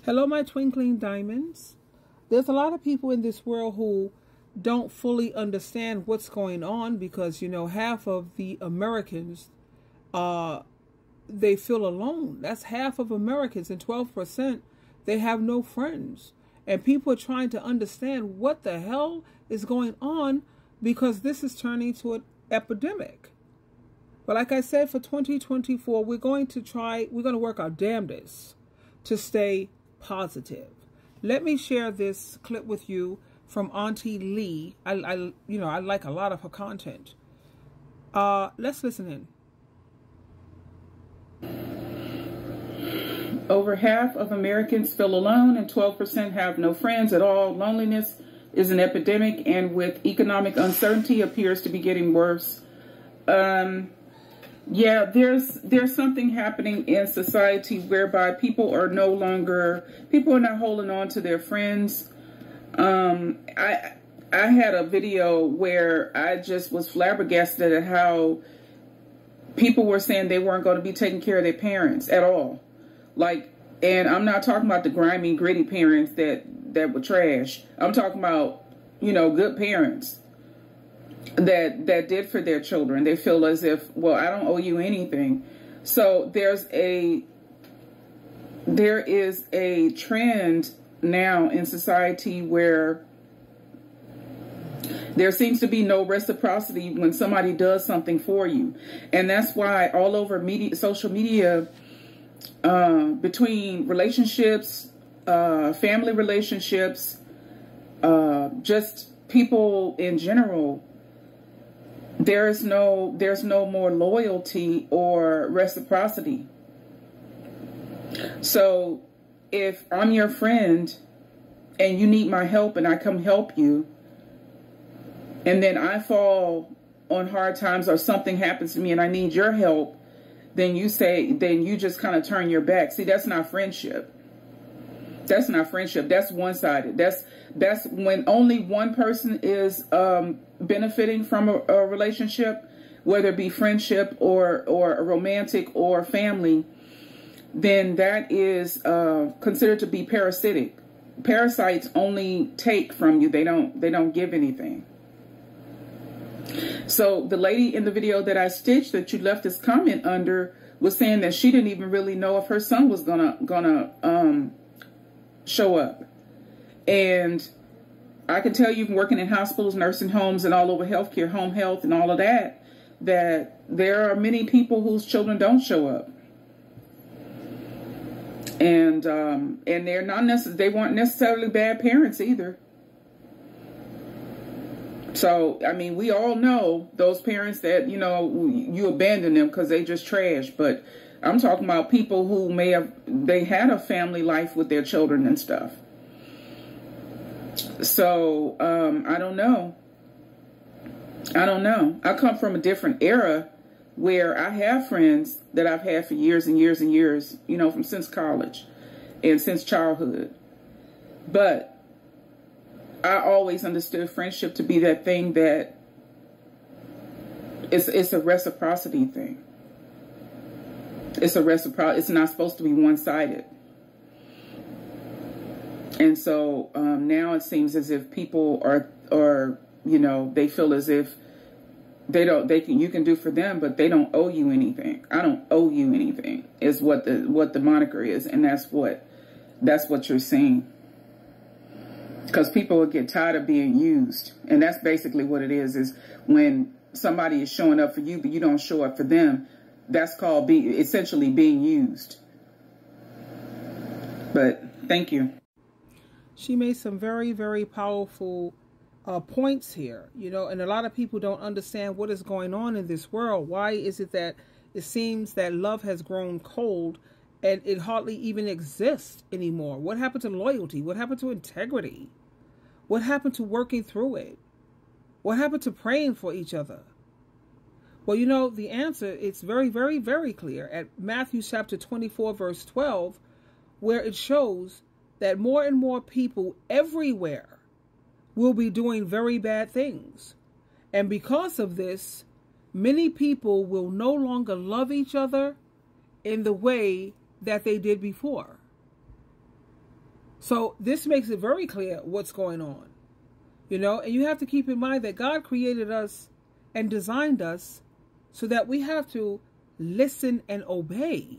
Hello, my twinkling diamonds. There's a lot of people in this world who don't fully understand what's going on because, half of the Americans, they feel alone. That's half of Americans, and 12%, they have no friends. And people are trying to understand what the hell is going on because this is turning to an epidemic. But like I said, for 2024, we're going to work our damnedest to stay positive. Let me share this clip with you from Auntie Lee. I like a lot of her content. Let's listen in. Over half of Americans feel alone and 12% have no friends at all. Loneliness is an epidemic, and with economic uncertainty appears to be getting worse. Yeah, there's something happening in society whereby people are not holding on to their friends. I had a video where I just was flabbergasted at how people were saying they weren't going to be taking care of their parents at all. And I'm not talking about the grimy, gritty parents that were trash. I'm talking about, good parents that did for their children. They feel as if, well, I don't owe you anything. So there is a trend now in society where there seems to be no reciprocity when somebody does something for you. And that's why all over social media, between relationships, family relationships, just people in general, there's no more loyalty or reciprocity. So if I'm your friend and you need my help and I come help you, and then I fall on hard times or something happens to me and I need your help, then you just kind of turn your back. See, that's not friendship. That's not friendship. That's one-sided. That's when only one person is benefiting from a relationship, whether it be friendship or a romantic or family, then that is considered to be parasitic. Parasites only take from you. They don't give anything. So the lady in the video that I stitched that you left this comment under was saying that she didn't even really know if her son was gonna show up. And I can tell you from working in hospitals, nursing homes, and all over healthcare, home health, and all of that there are many people whose children don't show up. And they weren't necessarily bad parents either. So, I mean, we all know those parents that, you abandon them because they just trash. But I'm talking about people who they had a family life with their children and stuff. So, I don't know. I come from a different era where I have friends that I've had for years and years and years, since college and since childhood. But I always understood friendship to be that thing that it's a reciprocity thing. It's not supposed to be one-sided. And so now it seems as if people are they feel as if you can do for them, but they don't owe you anything. I don't owe you anything is what the moniker is, and that's what you're seeing. Because people will get tired of being used. And that's basically what it is when somebody is showing up for you, but you don't show up for them. That's called essentially being used. But thank you. She made some very, very powerful points here, and a lot of people don't understand what is going on in this world. Why is it that it seems that love has grown cold and it hardly even exists anymore? What happened to loyalty? What happened to integrity? What happened to working through it? What happened to praying for each other? Well, the answer, it's very, very, very clear at Matthew chapter 24, verse 12, where it shows that more and more people everywhere will be doing very bad things. And because of this, many people will no longer love each other in the way that they did before. So this makes it very clear what's going on. You know, and you have to keep in mind that God created us and designed us so that we have to listen and obey.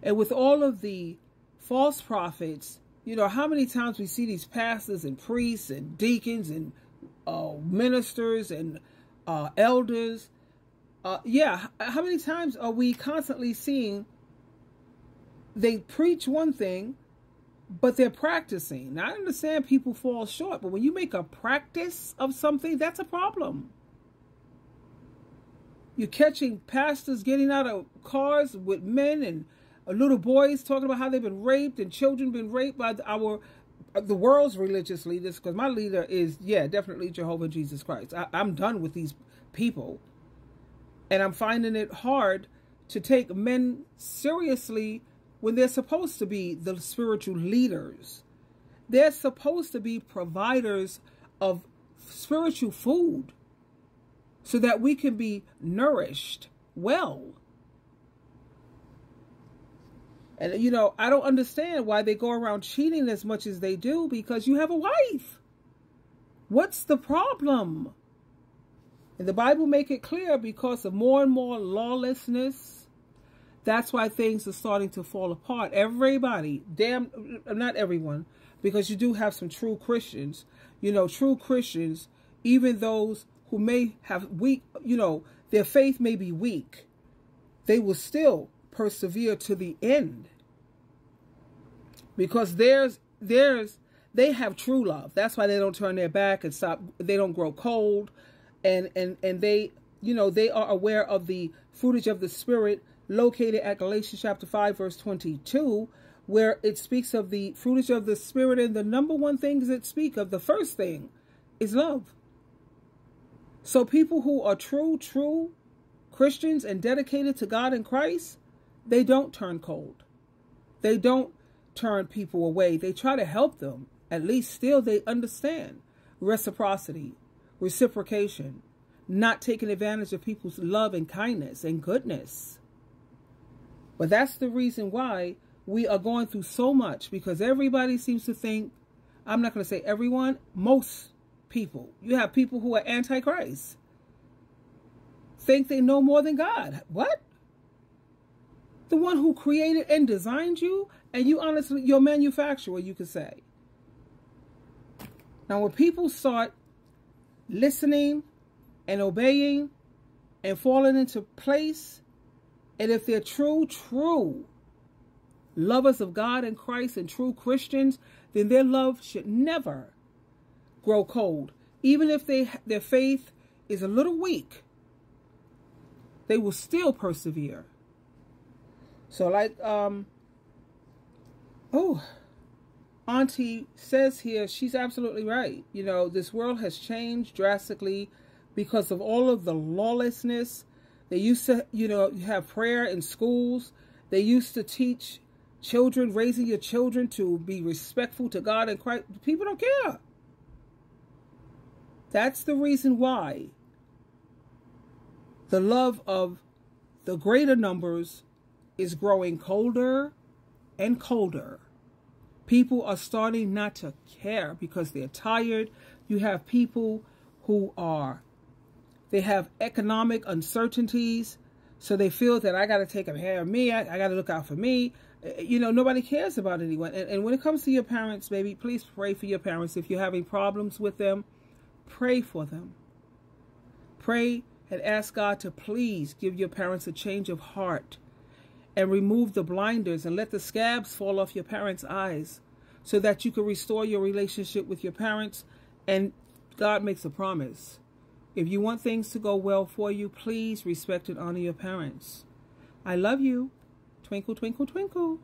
And with all of the false prophets, you know, how many times we see these pastors and priests and deacons and ministers and elders. How many times are we constantly seeing they preach one thing, but they're practicing? Now, I understand people fall short, but when you make a practice of something, that's a problem. You're catching pastors getting out of cars with men and little boys talking about how they've been raped and children been raped by the world's religious leaders, because my leader is, definitely Jehovah Jesus Christ. I'm done with these people. And I'm finding it hard to take men seriously when they're supposed to be the spiritual leaders. They're supposed to be providers of spiritual food so that we can be nourished well. And, you know, I don't understand why they go around cheating as much as they do, because you have a wife. What's the problem? And the Bible make it clear, because of more and more lawlessness, that's why things are starting to fall apart. Everybody, not everyone, because you do have some true Christians. You know, true Christians, even those who may have weak, you know, their faith may be weak, they will still persevere to the end, because they have true love. That's why they don't turn their back and stop. They don't grow cold, and they, you know, they are aware of the fruitage of the Spirit located at Galatians chapter 5 verse 22, where it speaks of the fruitage of the Spirit, and the number one things it speak of, the first thing is love. So people who are true Christians and dedicated to God and Christ, they don't turn cold. They don't turn people away. They try to help them. At least still they understand reciprocity, reciprocation, not taking advantage of people's love and kindness and goodness. But that's the reason why we are going through so much, because everybody seems to think, I'm not going to say everyone, most people. You have people who are antichrist, think they know more than God. What? The one who created and designed you, and you honestly, your manufacturer, you could say. Now, when people start listening and obeying and falling into place, and if they're true lovers of God and Christ and true Christians, then their love should never grow cold. Even if their faith is a little weak, they will still persevere. So like, Auntie says here, she's absolutely right. You know, this world has changed drastically because of all of the lawlessness. They used to, you know, have prayer in schools. They used to teach children, raising your children to be respectful to God and Christ. People don't care. That's the reason why the love of the greater numbers is growing colder and colder. People are starting not to care because they're tired. You have people who they have economic uncertainties, so they feel that I got to take care of me. I got to look out for me. You know, nobody cares about anyone. And when it comes to your parents, baby, please pray for your parents. If you're having problems with them, pray for them. Pray and ask God to please give your parents a change of heart and remove the blinders and let the scabs fall off your parents' eyes so that you can restore your relationship with your parents. And God makes a promise. If you want things to go well for you, please respect and honor your parents. I love you. Twinkle, twinkle, twinkle.